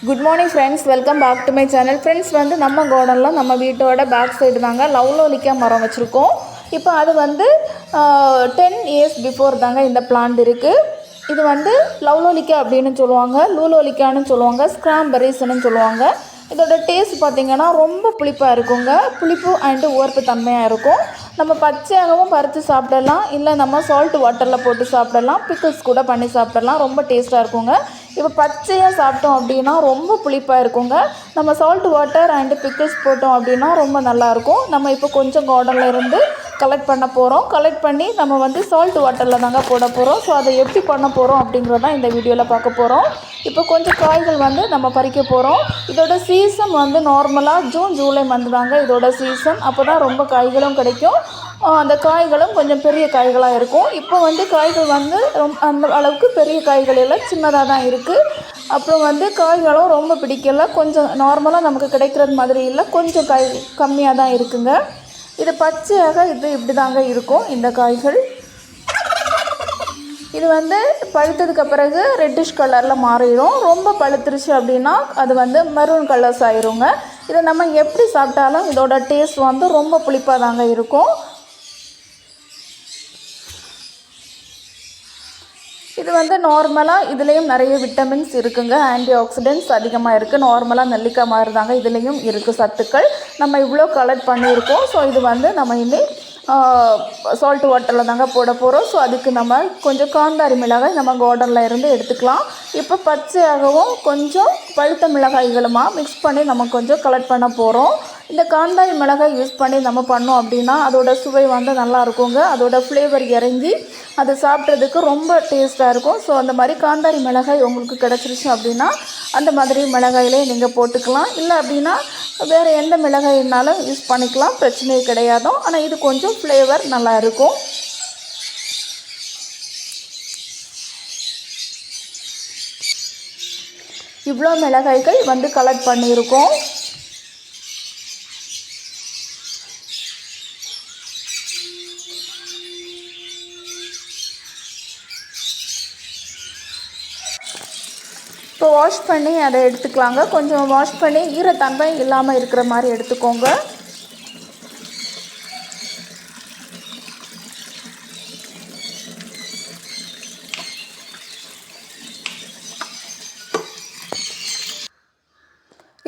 Good morning friends, welcome back to my channel. Friends நம்ம கார்டனில் நம்ம வீட்டோட பேக் சைடு தாங்க லவ்லோலிக்கா மரம் வச்சுருக்கோம். இப்போ அது 10 இயர்ஸ் பிஃபோர் தாங்க இந்த பிளான்ட் இருக்குது. இது லவ்லோலிக்கா அப்படின்னு சொல்லுவாங்க, லூலோலிக்கான்னு சொல்லுவாங்க, ஸ்க்ராம்பெரிஸ்ன்னு சொல்லுவாங்க. இதோட டேஸ்ட் பார்த்திங்கன்னா ரொம்ப புளிப்பாக இருக்குங்க. புளிப்பு அண்டு உவர்ப்பு தன்மையாக இருக்கும். நம்ம பச்சையாகவும் பறித்து சாப்பிடலாம், இல்லை நம்ம சால்ட் வாட்டரில் போட்டு சாப்பிடலாம், பிக்கிள்ஸ் கூட பண்ணி சாப்பிடலாம். ரொம்ப டேஸ்ட்டாக இருக்குங்க. இப்போ பச்சையாக சாப்பிட்டோம் அப்படின்னா ரொம்ப புளிப்பாக இருக்குங்க. நம்ம சால்ட் வாட்டர் அண்டு பிக்கிள்ஸ் போட்டோம் அப்படின்னா ரொம்ப நல்லாயிருக்கும். நம்ம இப்போ கொஞ்சம் கார்டனில் இருந்து கலெக்ட் பண்ண போகிறோம். கலெக்ட் பண்ணி நம்ம சால்ட் வாட்டரில் தாங்க போட போகிறோம். ஸோ அதை எப்படி பண்ண போகிறோம் அப்படிங்கிறதான் இந்த வீடியோவில் பார்க்க போகிறோம். இப்போ கொஞ்சம் காய்கள் நம்ம பறிக்க போகிறோம். இதோட சீசன் நார்மலாக ஜூன் ஜூலை மந்த் தாங்க இதோட சீசன். அப்போ தான் ரொம்ப காய்களும் கிடைக்கும். அந்த காய்களும் கொஞ்சம் பெரிய காய்களாக இருக்கும். இப்போ காய்கள் அந்த அளவுக்கு பெரிய காய்கள் எல்லாம் சின்னதாக தான் இருக்குது. அப்புறம் காய்களும் ரொம்ப பிடிக்கல, கொஞ்சம் நார்மலாக நமக்கு கிடைக்கிறது மாதிரி இல்லை, கொஞ்சம் காய் கம்மியாக தான் இருக்குங்க. இது பச்சையாக இப்படி தாங்க இருக்கும் இந்த காய்கள். இது பழுத்ததுக்கு பிறகு ரெட்டிஷ் கலரில் மாறிடும். ரொம்ப பழுத்துருச்சு அப்படின்னா அது மெரூன் கலர்ஸ் ஆயிருங்க. இதை நம்ம எப்படி சாப்பிட்டாலும் இதோட டேஸ்ட் ரொம்ப புளிப்பாக தாங்க இருக்கும். இது நார்மலாக இதுலேயும் நிறைய விட்டமின்ஸ் இருக்குங்க, ஆன்டி ஆக்சிடென்ட்ஸ் அதிகமாக இருக்குது. நார்மலாக நெல்லிக்காய் மாதிரி தாங்க இதுலேயும் இருக்குது சத்துக்கள். நம்ம இவ்வளோ கலெக்ட் பண்ணியிருக்கோம். ஸோ இது நம்ம இனி சால்ட் வாட்டரில் தாங்க போட போகிறோம். ஸோ அதுக்கு நம்ம கொஞ்சம் காந்தாரி மிளகாய் நம்ம கார்டனில் இருந்து எடுத்துக்கலாம். இப்போ பச்சையாகவும் கொஞ்சம் பழுத்த மிளகாய்களுமா மிக்ஸ் பண்ணி நம்ம கொஞ்சம் கலெக்ட் பண்ண போகிறோம். இந்த காந்தாரி மிளகாய் யூஸ் பண்ணி நம்ம பண்ணோம் அப்படின்னா அதோட சுவை நல்லா இருக்குங்க. அதோட ஃப்ளேவர் இறங்கி அது சாப்பிட்றதுக்கு ரொம்ப டேஸ்ட்டாக இருக்கும். ஸோ அந்த மாதிரி காந்தாரி மிளகாய் உங்களுக்கு கிடச்சிருச்சு அப்படின்னா அந்த மாதிரி மிளகாயிலே நீங்கள் போட்டுக்கலாம். இல்லை அப்படின்னா வேறு எந்த மிளகாயினாலும் யூஸ் பண்ணிக்கலாம், பிரச்சனையே கிடையாது. ஆனால் இது கொஞ்சம் ஃப்ளேவர் நல்லா இருக்கும். இவ்வளோ மிளகாய்கள் கலெக்ட் பண்ணியிருக்கோம். இப்போ வாஷ் பண்ணி அதை எடுத்துக்கலாங்க. கொஞ்சம் வாஷ் பண்ணி ஈரத்தன்மை இல்லாமல் இருக்கிற மாதிரி எடுத்துக்கோங்க.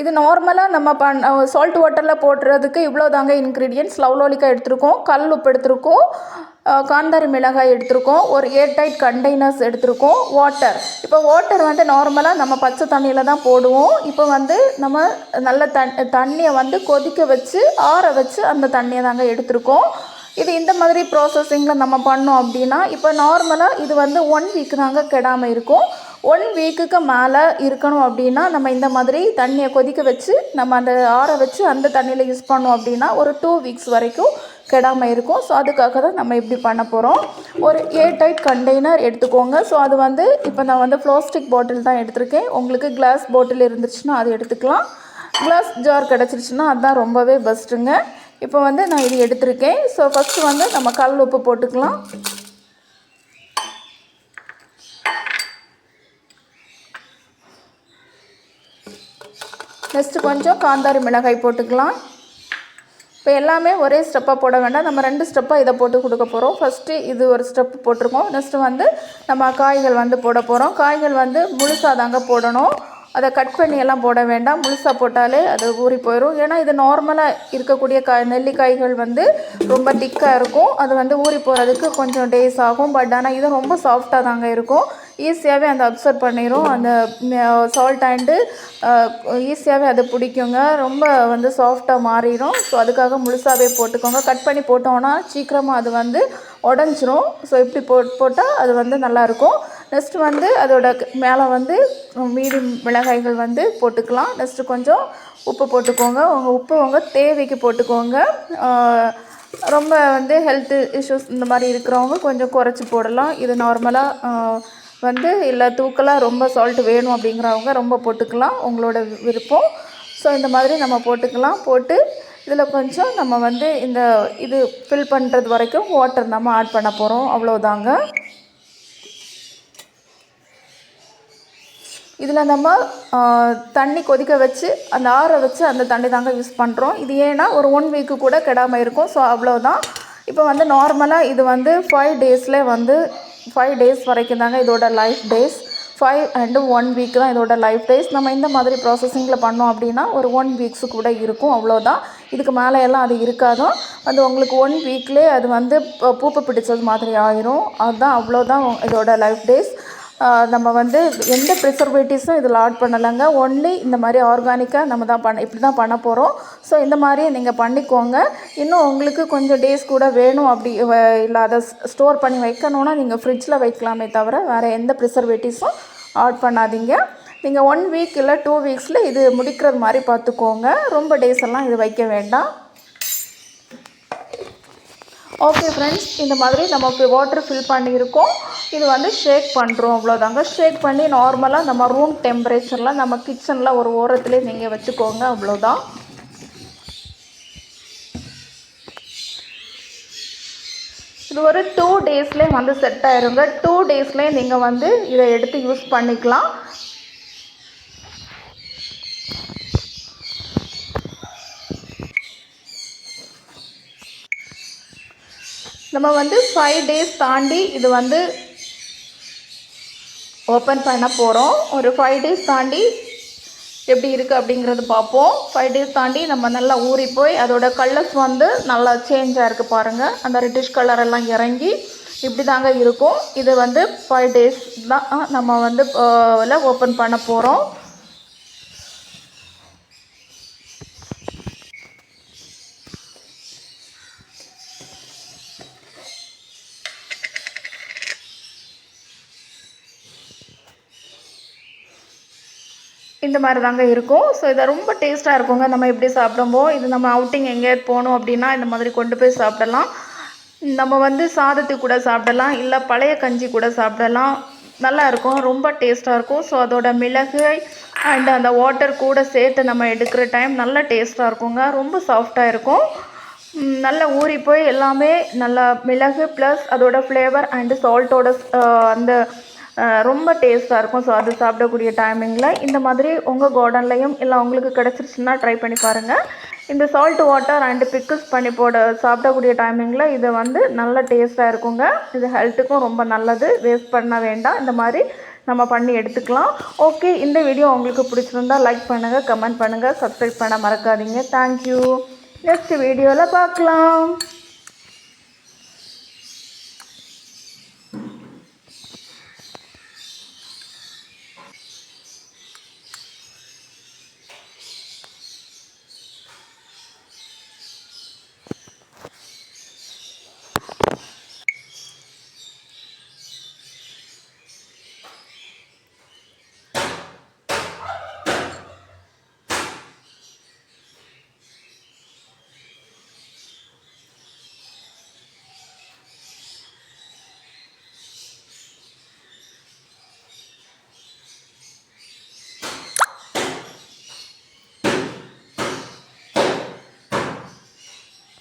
இது நார்மலாக நம்ம சால்ட் வாட்டரில் போடுறதுக்கு இவ்வளோ தாங்க இன்க்ரீடியன்ட்ஸ். லவ்லோலிக்கா எடுத்துருக்கோம், கல் உப்பு எடுத்துருக்கோம், காந்தாரி மிளகாய் எடுத்துருக்கோம், ஒரு ஏர்டைட் கண்டெய்னர்ஸ் எடுத்துருக்கோம், வாட்டர். இப்போ வாட்டர் நார்மலாக நம்ம பச்சை தண்ணியில் தான் போடுவோம். இப்போ நம்ம நல்ல தண்ணியை கொதிக்க வச்சு ஆற வச்சு அந்த தண்ணியை தாங்க எடுத்துருக்கோம். இது இந்த மாதிரி ப்ராசஸிங்கில் நம்ம பண்ணோம் அப்படின்னா இப்போ நார்மலாக இது 1 வீக் தாங்க கெடாமல் இருக்கும். 1 வீக்குக்கு மேலே இருக்கணும் அப்படின்னா நம்ம இந்த மாதிரி தண்ணியை கொதிக்க வச்சு நம்ம அந்த ஆற வச்சு அந்த தண்ணியில் யூஸ் பண்ணோம் அப்படின்னா ஒரு 2 வீக்ஸ் வரைக்கும் கெடாமல் இருக்கும். ஸோ அதுக்காக தான் நம்ம இப்படி பண்ண போகிறோம். ஒரு ஏர்டைட் கண்டெய்னர் எடுத்துக்கோங்க. ஸோ அது இப்போ நான் பிளாஸ்டிக் பாட்டில் தான் எடுத்திருக்கேன். உங்களுக்கு கிளாஸ் பாட்டில் இருந்துச்சுன்னா அது எடுத்துக்கலாம். கிளாஸ் ஜார் கிடச்சிருச்சுன்னா அதுதான் ரொம்பவே பெஸ்ட்டுங்க. இப்போ நான் இது எடுத்திருக்கேன். ஸோ ஃபஸ்ட்டு நம்ம கல் உப்பு போட்டுக்கலாம். நெக்ஸ்ட்டு கொஞ்சம் காந்தாரி மிளகாய் போட்டுக்கலாம். இப்போ எல்லாமே ஒரே ஸ்டெப்பாக போட வேண்டாம், நம்ம 2 ஸ்டெப்பாக இதை போட்டு கொடுக்க போகிறோம். ஃபஸ்ட்டு இது ஒரு ஸ்டெப் போட்டிருக்கோம். நெக்ஸ்ட்டு நம்ம காய்கள் போட போகிறோம். காய்கள் முழுசாக தாங்க போடணும். அதை கட் பண்ணி எல்லாம் போட வேண்டாம், முழுசாக போட்டாலே அது ஊறி போயிடும். ஏன்னா இது நார்மலாக இருக்கக்கூடிய நெல்லிக்காய்கள் ரொம்ப திக்காக இருக்கும். அது ஊறி போகிறதுக்கு கொஞ்சம் டேஸ் ஆகும். பட் ஆனால் இது ரொம்ப சாஃப்டாக தாங்க இருக்கும். ஈஸியாகவே அந்த அப்சர்வ் பண்ணிடும் அந்த சால்ட் அண்டு ஈஸியாகவே அது பிடிக்குங்க. ரொம்ப சாஃப்டாக மாறிடும். ஸோ அதுக்காக முழுசாகவே போட்டுக்கோங்க. கட் பண்ணி போட்டோன்னா சீக்கிரமாக அது உடஞ்சிரும். ஸோ இப்படி போட்டால் அது நல்லாயிருக்கும். நெக்ஸ்ட்டு அதோட மேலே மீதி மிளகாய்கள் போட்டுக்கலாம். நெக்ஸ்ட்டு கொஞ்சம் உப்பு போட்டுக்கோங்க. உங்கள் தேவைக்கு போட்டுக்கோங்க. ரொம்ப ஹெல்த்து இஷ்யூஸ் இந்த மாதிரி இருக்கிறவங்க கொஞ்சம் குறைச்சி போடலாம். இது நார்மலாக இல்லை தூக்கலாக ரொம்ப சால்ட் வேணும் அப்படிங்கிறவங்க ரொம்ப போட்டுக்கலாம், உங்களோட விருப்பம். ஸோ இந்த மாதிரி நம்ம போட்டுக்கலாம். போட்டு இதில் கொஞ்சம் நம்ம இந்த இது ஃபில் பண்ணுறது வரைக்கும் வாட்டர் நம்ம ஆட் பண்ண போகிறோம். அவ்வளோதாங்க. இதில் நம்ம தண்ணி கொதிக்க வச்சு அந்த ஆற வச்சு அந்த தண்ணி தாங்க யூஸ் பண்ணுறோம். இது ஏன்னா ஒரு 1 வீக்கு கூட கெடாமல் இருக்கும். ஸோ அவ்வளோதான். இப்போ வந்து நார்மலாக இது வந்து 5 டேஸில் வந்து 5 டேஸ் வரைக்கும் தாங்க இதோட லைஃப் டேஸ். 5 அண்டு 1 வீக் தான் இதோட லைஃப் டேஸ். நம்ம இந்த மாதிரி ப்ராசஸிங்கில் பண்ணோம் அப்படின்னா ஒரு 1 வீக்ஸு கூட இருக்கும், அவ்வளோதான். இதுக்கு மேலே எல்லாம் அது இருக்காதும். அது உங்களுக்கு 1 வீக்லேயே அது வந்து பூப்பு பிடிச்சது மாதிரி ஆயிரும். அதுதான், அவ்வளோதான் இதோட லைஃப் டேஸ். நம்ம வந்து எந்த ப்ரிசர்வேட்டிவ்ஸும் இதில் ஆட் பண்ணலைங்க. ஒன்லி இந்த மாதிரி ஆர்கானிக்காக நம்ம தான் இப்படி தான் பண்ண போகிறோம். ஸோ இந்த மாதிரி நீங்கள் பண்ணிக்கோங்க. இன்னும் உங்களுக்கு கொஞ்சம் டேஸ் கூட வேணும் அப்படி இல்லை அதை ஸ்டோர் பண்ணி வைக்கணுன்னா நீங்கள் ஃப்ரிட்ஜில் வைக்கலாமே தவிர வேறு எந்த ப்ரிசர்வேட்டிவ்ஸும் ஆட் பண்ணாதீங்க. நீங்கள் 1 வீக் இல்லை 2 வீக்ஸில் இது முடிக்கிறது மாதிரி பார்த்துக்கோங்க. ரொம்ப டேஸ் எல்லாம் இது வைக்க வேண்டாம். ஓகே ஃப்ரெண்ட்ஸ், இந்த மாதிரி நம்ம வாட்டர் ஃபில் பண்ணியிருக்கோம். இது வந்து ஷேக் பண்ணுறோம், அவ்வளோதாங்க. ஷேக் பண்ணி நார்மலாக நம்ம ரூம் டெம்பரேச்சரில் நம்ம கிச்சனில் ஒரு ஓரத்துலேயே நீங்கள் வச்சுக்கோங்க, அவ்வளோதான். இது ஒரு 2 டேஸ்லேயே வந்து செட் ஆயிருங்க. 2 டேஸ்லேயே நீங்கள் வந்து இதை எடுத்து யூஸ் பண்ணிக்கலாம். நம்ம வந்து 5 டேஸ் தாண்டி இது வந்து ஓப்பன் பண்ண போகிறோம். ஒரு 5 டேஸ் தாண்டி எப்படி இருக்குது அப்படிங்கிறது பார்ப்போம். 5 டேஸ் தாண்டி நம்ம நல்லா ஊறி போய் அதோட கலர்ஸ் வந்து நல்லா சேஞ்ச் ஆகிருக்கு பாருங்கள். அந்த ரெட்டிஷ் கலர் எல்லாம் இறங்கி இப்படி தாங்க இருக்கும். இது வந்து 5 டேஸ் தான் நம்ம வந்து ஓப்பன் பண்ண போகிறோம். இந்த மாதிரி தாங்க இருக்கும். ஸோ இதை ரொம்ப டேஸ்ட்டாக இருக்குங்க. நம்ம எப்படி சாப்பிடும்போது இது நம்ம அவுட்டிங் எங்கேயாவது போகணும் அப்படின்னா இந்த மாதிரி கொண்டு போய் சாப்பிடலாம். நம்ம வந்து சாதத்துக்கு கூட சாப்பிடலாம், இல்லை பழைய கஞ்சி கூட சாப்பிடலாம். நல்லா இருக்கும், ரொம்ப டேஸ்ட்டாக இருக்கும். ஸோ அதோட மிளகு அண்ட் அந்த வாட்டர் கூட சேர்த்து நம்ம எடுக்கிற டைம் நல்ல டேஸ்ட்டாக இருக்குங்க. ரொம்ப சாஃப்டாக இருக்கும். நல்லா ஊறி போய் எல்லாமே நல்லா மிளகு ப்ளஸ் அதோட ஃப்ளேவர் அண்டு சால்ட்டோட அந்த ரொம்ப டேஸ்ட்டாக இருக்கும். ஸோ அது சாப்பிடக்கூடிய டைமிங்கில் இந்த மாதிரி உங்கள் கார்டன்லையும் இல்லை உங்களுக்கு கிடச்சிருச்சுன்னா ட்ரை பண்ணி பாருங்கள். இந்த சால்ட் வாட்டர் அண்டு பிக்கிள்ஸ் பண்ணி சாப்பிடக்கூடிய டைமிங்கில் இது வந்து நல்ல டேஸ்ட்டாக இருக்குங்க. இது ஹெல்த்துக்கும் ரொம்ப நல்லது, வேஸ்ட் பண்ண வேண்டாம். இந்த மாதிரி நம்ம பண்ணி எடுத்துக்கலாம். ஓகே, இந்த வீடியோ உங்களுக்கு பிடிச்சிருந்தா லைக் பண்ணுங்கள், கமெண்ட் பண்ணுங்கள், சப்ஸ்கிரைப் பண்ண மறக்காதீங்க. தேங்க்யூ. நெக்ஸ்ட் வீடியோவில் பார்க்கலாம்.